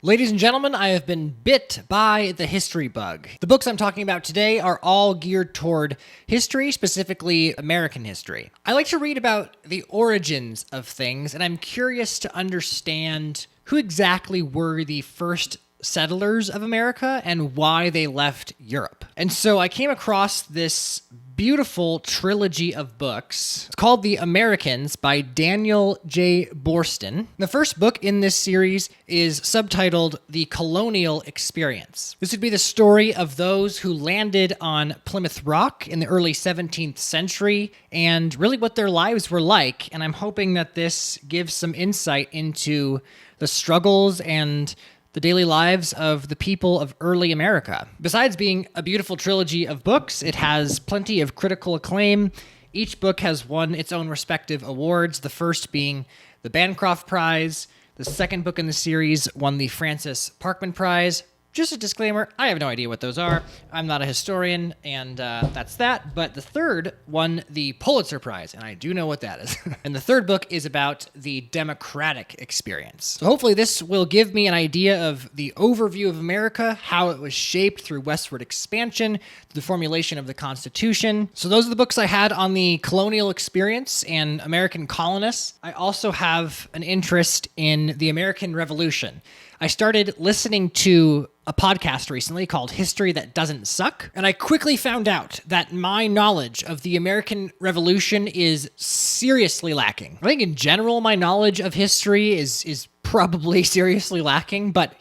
Ladies and gentlemen, I have been bit by the history bug. The books I'm talking about today are all geared toward history, specifically American history. I like to read about the origins of things, and I'm curious to understand who exactly were the first settlers of America and why they left Europe. And so I came across this beautiful trilogy of books. It's called The Americans by Daniel J. Boorstin. The first book in this series is subtitled The Colonial Experience. This would be the story of those who landed on Plymouth Rock in the early 17th century and really what their lives were like. And I'm hoping that this gives some insight into the struggles and the daily lives of the people of early America. Besides being a beautiful trilogy of books, it has plenty of critical acclaim. Each book has won its own respective awards, the first being the Bancroft Prize. The second book in the series won the Francis Parkman Prize. Just a disclaimer, I have no idea what those are. I'm not a historian, and that's that. But the third won the Pulitzer Prize, and I do know what that is. And the third book is about the democratic experience. So hopefully this will give me an idea of the overview of America, how it was shaped through westward expansion, the formulation of the Constitution. So those are the books I had on the colonial experience and American colonists. I also have an interest in the American Revolution. I started listening to a podcast recently called History That Doesn't Suck, and I quickly found out that my knowledge of the American Revolution is seriously lacking. I think in general, my knowledge of history is probably seriously lacking, but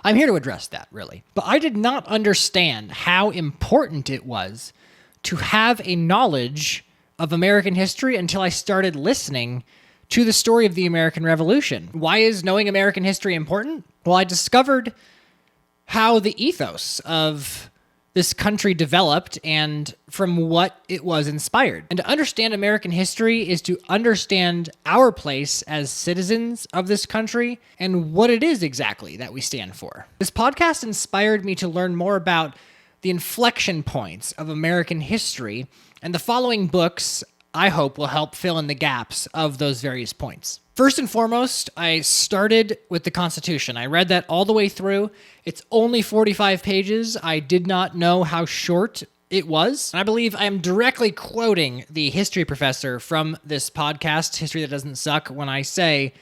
I'm here to address that, really. But I did not understand how important it was to have a knowledge of American history until I started listening to the story of the American Revolution. Why is knowing American history important? Well, I discovered how the ethos of this country developed and from what it was inspired. And to understand American history is to understand our place as citizens of this country and what it is exactly that we stand for. This podcast inspired me to learn more about the inflection points of American history, and the following books I hope will help fill in the gaps of those various points. First and foremost, I started with the Constitution. I read that all the way through. It's only 45 pages. I did not know how short it was. And I believe I am directly quoting the history professor from this podcast, History That Doesn't Suck, when I say,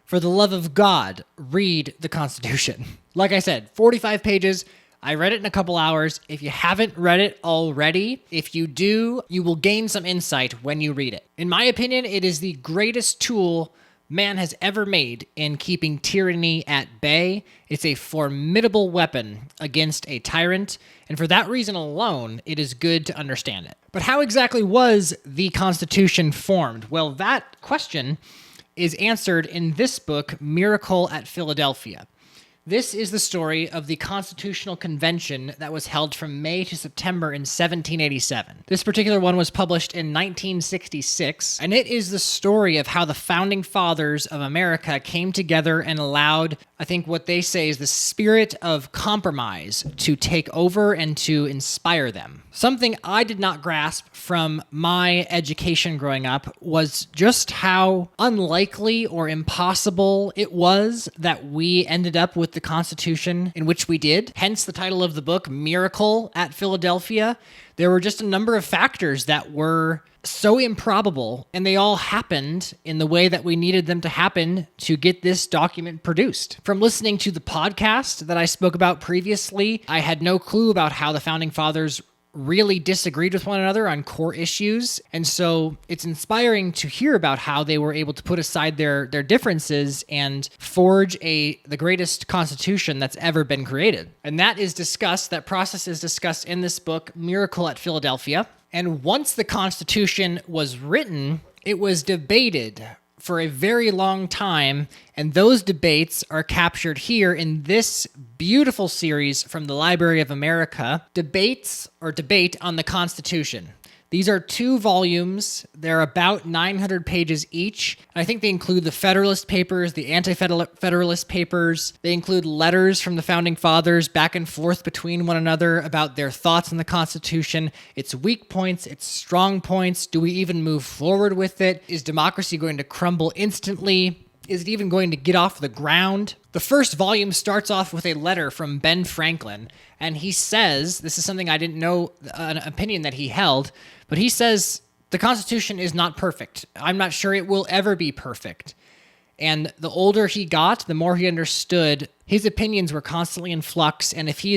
for the love of God, read the Constitution. Like I said, 45 pages. I read it in a couple hours. If you haven't read it already, if you do, you will gain some insight when you read it. In my opinion, it is the greatest tool man has ever made in keeping tyranny at bay. It's a formidable weapon against a tyrant, and for that reason alone, it is good to understand it. But how exactly was the Constitution formed? Well, that question is answered in this book, Miracle at Philadelphia. This is the story of the Constitutional Convention that was held from May to September in 1787. This particular one was published in 1966, and it is the story of how the Founding Fathers of America came together and allowed, I think what they say is the spirit of compromise to take over and to inspire them. Something I did not grasp from my education growing up was just how unlikely or impossible it was that we ended up with the Constitution in which we did. Hence the title of the book, Miracle at Philadelphia. There were just a number of factors that were so improbable, and they all happened in the way that we needed them to happen to get this document produced. From listening to the podcast that I spoke about previously, I had no clue about how the Founding Fathers really disagreed with one another on core issues. And so it's inspiring to hear about how they were able to put aside their differences and forge the greatest constitution that's ever been created. And that process is discussed in this book, Miracle at Philadelphia. And once the Constitution was written, it was debated for a very long time, and those debates are captured here in this beautiful series from the Library of America, Debate on the Constitution. These are 2 volumes. They're about 900 pages each. And I think they include the Federalist Papers, the Anti-Federalist Papers. They include letters from the Founding Fathers back and forth between one another about their thoughts on the Constitution, its weak points, its strong points. Do we even move forward with it? Is democracy going to crumble instantly? Is it even going to get off the ground? The first volume starts off with a letter from Ben Franklin, and he says, this is something I didn't know, an opinion that he held, but he says, the Constitution is not perfect. I'm not sure it will ever be perfect. And the older he got, the more he understood his opinions were constantly in flux. And if he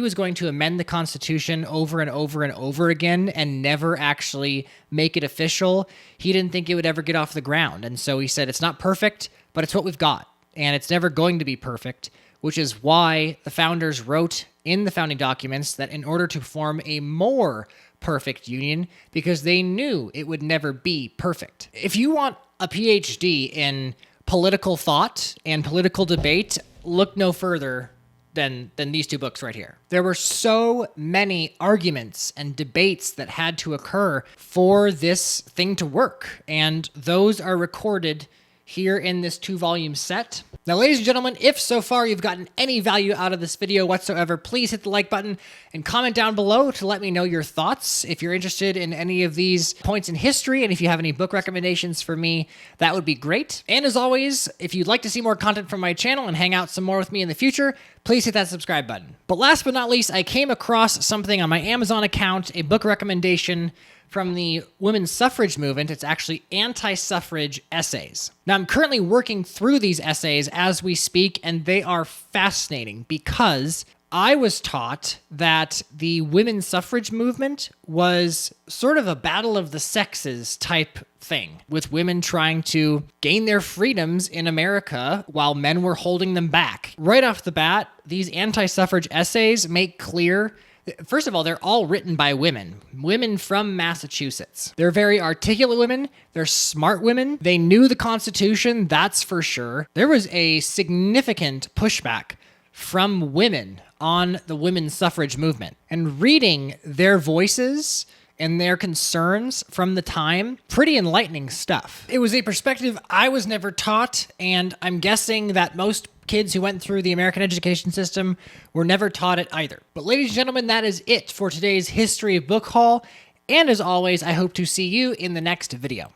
was going to amend the Constitution over and over and over again and never actually make it official, he didn't think it would ever get off the ground. And so he said, it's not perfect, but it's what we've got. And it's never going to be perfect, which is why the founders wrote in the founding documents that in order to form a more perfect union, because they knew it would never be perfect. If you want a PhD in political thought and political debate, look no further than these two books right here. There were so many arguments and debates that had to occur for this thing to work, and those are recorded here in this 2-volume set. Now, ladies and gentlemen, if so far you've gotten any value out of this video whatsoever, please hit the like button and comment down below to let me know your thoughts. If you're interested in any of these points in history, and if you have any book recommendations for me, that would be great. And as always, if you'd like to see more content from my channel and hang out some more with me in the future, please hit that subscribe button. But last but not least, I came across something on my Amazon account, a book recommendation from the women's suffrage movement. It's actually Anti-Suffrage Essays. Now, I'm currently working through these essays as we speak, and they are fascinating because I was taught that the women's suffrage movement was sort of a battle of the sexes type thing, with women trying to gain their freedoms in America while men were holding them back. Right off the bat, these anti-suffrage essays make clear, first of all, they're all written by women from Massachusetts. They're very articulate women. They're smart women. They knew the Constitution, that's for sure. There was a significant pushback from women on the women's suffrage movement. And reading their voices and their concerns from the time, pretty enlightening stuff. It was a perspective I was never taught, and I'm guessing that most kids who went through the American education system were never taught it either. But ladies and gentlemen, that is it for today's History Book Haul. And as always, I hope to see you in the next video.